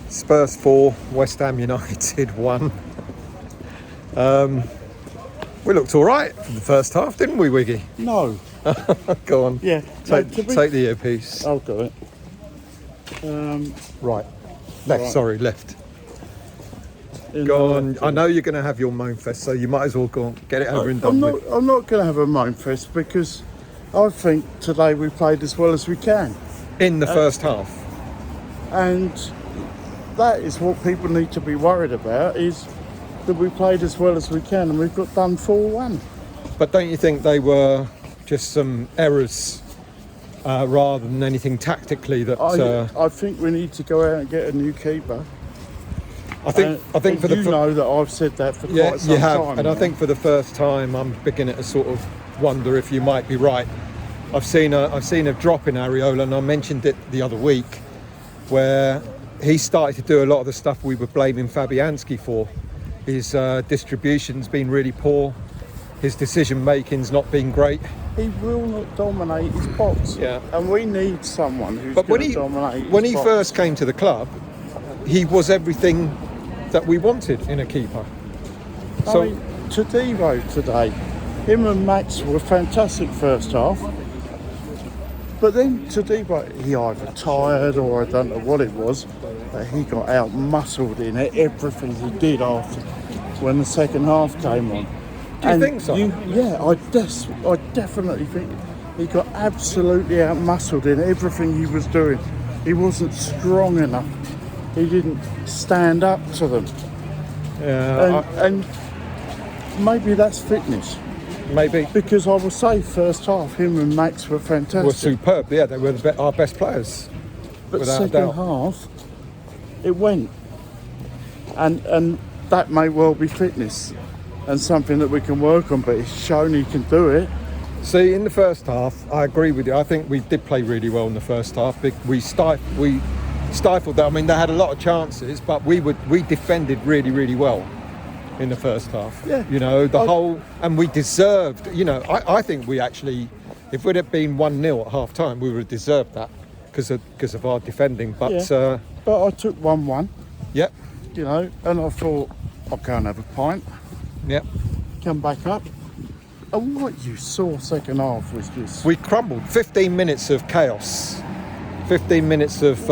Spurs 4, West Ham United 1. We looked all right for the first half, didn't we, Wiggy? No. Go on. Yeah. Take the earpiece. I've got it. Right. Left, Right. sorry, left. Go on. I know you're going to have your moan fest, so you might as well go on, get it over and done with. I'm not going to have a moan fest because I think today we played as well as we can. In the first half. And that is what people need to be worried about, is that we played as well as we can and we've got done 4-1. But don't you think they were just some errors rather than anything tactically that... I think we need to go out and get a new keeper. I think for the... You know that I've said that for quite some you have, time. and now. I think for the first time I'm beginning to sort of wonder if you might be right. I've seen a drop in Areola, and I mentioned it the other week, where he started to do a lot of the stuff we were blaming Fabianski for. His distribution's been really poor. His decision making's not been great. He will not dominate his box. Yeah. And we need someone who's going to dominate his When he box. first came to the club, he was everything that we wanted in a keeper. So, I mean, Todibo today, him and Max were fantastic first half. But then Todibo, he either tired or I don't know what it was, but he got out-muscled in everything he did after when the second half came on. Do you think so? I definitely think he got absolutely out-muscled in everything he was doing. He wasn't strong enough. He didn't stand up to them. And maybe that's fitness. maybe. Because I will say first half, him and Max were fantastic. Were superb, yeah, they were our best players. But without a second doubt. half, it went. And that may well be fitness and something that we can work on, but it's shown he can do it. See, in the first half, I agree with you. I think we did play really well in the first half. We stifled them. I mean, they had a lot of chances, but we defended really, really well in the first half. Yeah. You know, and we deserved, you know, I think we actually, if we'd have been 1-0 at half time, we would have deserved that because of our defending. But but I took 1-1. Yep. You know, and I thought I'll go and have a pint, Yep. come back up. And what you saw second half was just... We crumbled. 15 minutes of chaos. 15 minutes of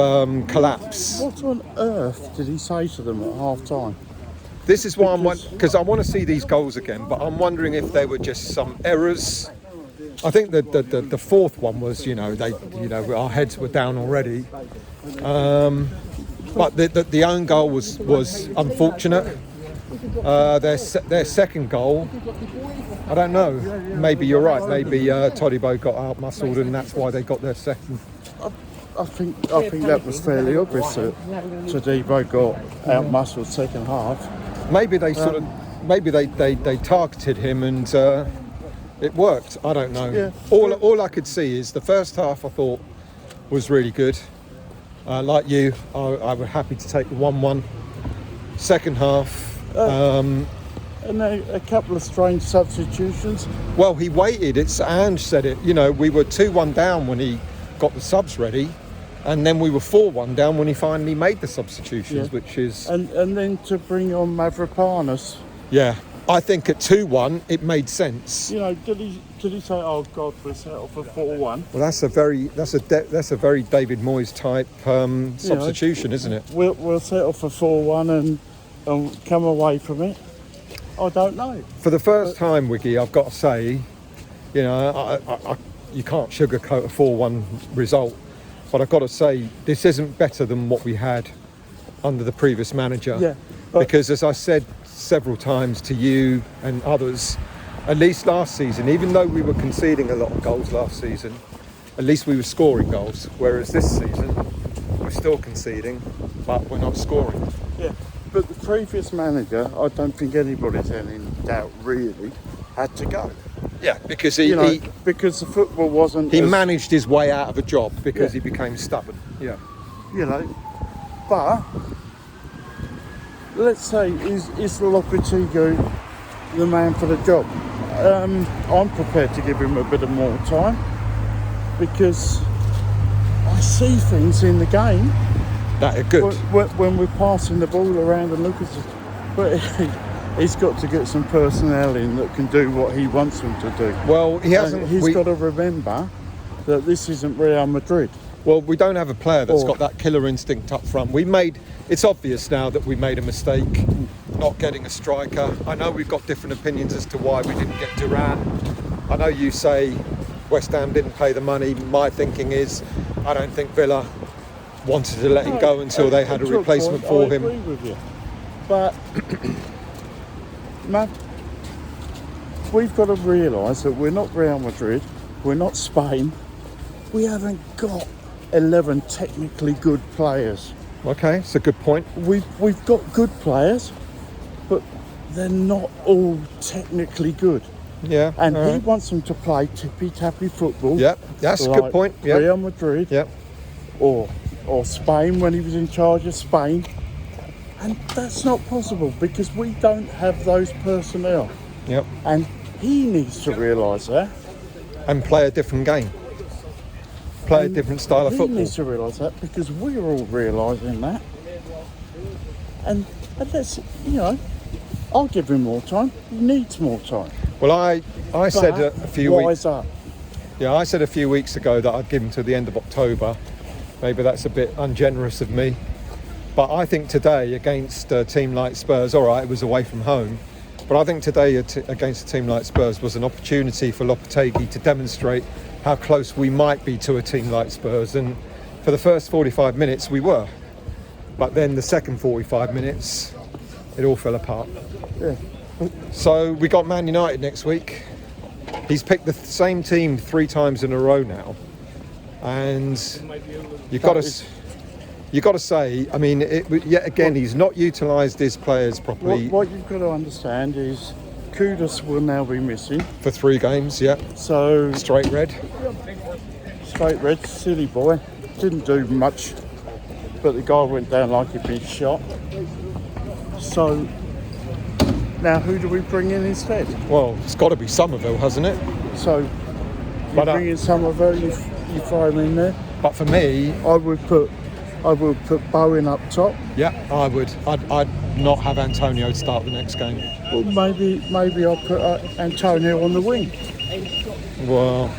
collapse. What on earth did he say to them at half time? This is why because I want to see these goals again, but I'm wondering if they were just some errors. I think the fourth one was, our heads were down already. But the own goal was unfortunate. Their second goal, I don't know. Maybe you're right. Maybe Todibo got out-muscled and that's why they got their second. I think that was fairly obvious that Todibo got out-muscled second half. Maybe they they targeted him and it worked. I don't know. Yeah. All I could see is the first half I thought was really good. Like you, I was happy to take the 1-1. Second half. And a couple of strange substitutions. Well, he waited. Ange said it. You know, we were 2-1 down when he got the subs ready, and then we were 4-1 down when he finally made the substitutions, which is... And then to bring on Mavropanos. Yeah, I think at 2-1 it made sense. You know, did he say, "Oh God, we're settled for 4-1"? Well, that's a very David Moyes type substitution, isn't it? We'll settle for 4-1 and come away from it. I don't know. For the first time, Wiggy, I've got to say, you know, you can't sugarcoat a 4-1 result, but I've got to say this isn't better than what we had under the previous manager. Yeah, because as I said several times to you and others, at least last season, even though we were conceding a lot of goals last season, at least we were scoring goals. Whereas this season, we're still conceding, but we're not scoring. Yeah. But the previous manager, I don't think anybody's any doubt really, had to go. Yeah, because because the football wasn't... He managed his way out of a job because he became stubborn. Yeah. You know, but let's say, is Lopetegui the man for the job? I'm prepared to give him a bit of more time because I see things in the game that are good. When we're passing the ball around and look at it, but he's got to get some personnel in that can do what he wants them to do. Well, he hasn't. And he's got to remember that this isn't Real Madrid. Well, we don't have a player that's got that killer instinct up front. It's obvious now that we made a mistake not getting a striker. I know we've got different opinions as to why we didn't get Duran. I know you say West Ham didn't pay the money. My thinking is I don't think Villa wanted to let him go until they had a replacement for him. I agree with you. But, man, we've got to realise that we're not Real Madrid, we're not Spain. We haven't got 11 technically good players. Okay, it's a good point. We've got good players, but they're not all technically good. Yeah. And he wants them to play tippy-tappy football. Yep, that's like a good point. Yep. Real Madrid. Yep. Or Spain when he was in charge of Spain. And that's not possible because we don't have those personnel. Yep. And he needs to realise that. And play a different game. Play a different style of football. He needs to realise that because we're all realising that. And that's, I'll give him more time. He needs more time. Well, I said a few weeks. Up. Yeah, I said a few weeks ago that I'd give him to the end of October. Maybe that's a bit ungenerous of me. But I think today against a team like Spurs, all right, it was away from home. But I think today against a team like Spurs was an opportunity for Lopetegui to demonstrate how close we might be to a team like Spurs. And for the first 45 minutes, we were. But then the second 45 minutes, it all fell apart. Yeah. So we got Man United next week. He's picked the same team 3 times in a row now. And you've got to say, I mean, yet again, he's not utilised his players properly. What you've got to understand is Kudus will now be missing. For 3 games, yeah. So Straight red, silly boy. Didn't do much, but the guy went down like he'd been shot. So now who do we bring in instead? Well, it's got to be Somerville, hasn't it? So you bring in Somerville, you throw him in there. But for me, I would put Bowen up top. Yeah, I would. I'd not have Antonio start the next game. Well, maybe I'll put Antonio on the wing. Well,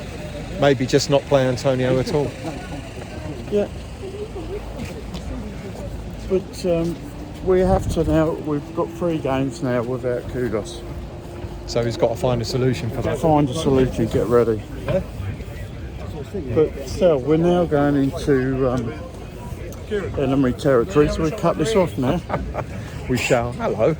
maybe just not play Antonio at all. Yeah. But we have to now. We've got 3 games now without Kudus. So he's got to find a solution for that. Find a solution. Get ready. But still, we're now going into enemy territory, so we cut this off now. We shall. Hello.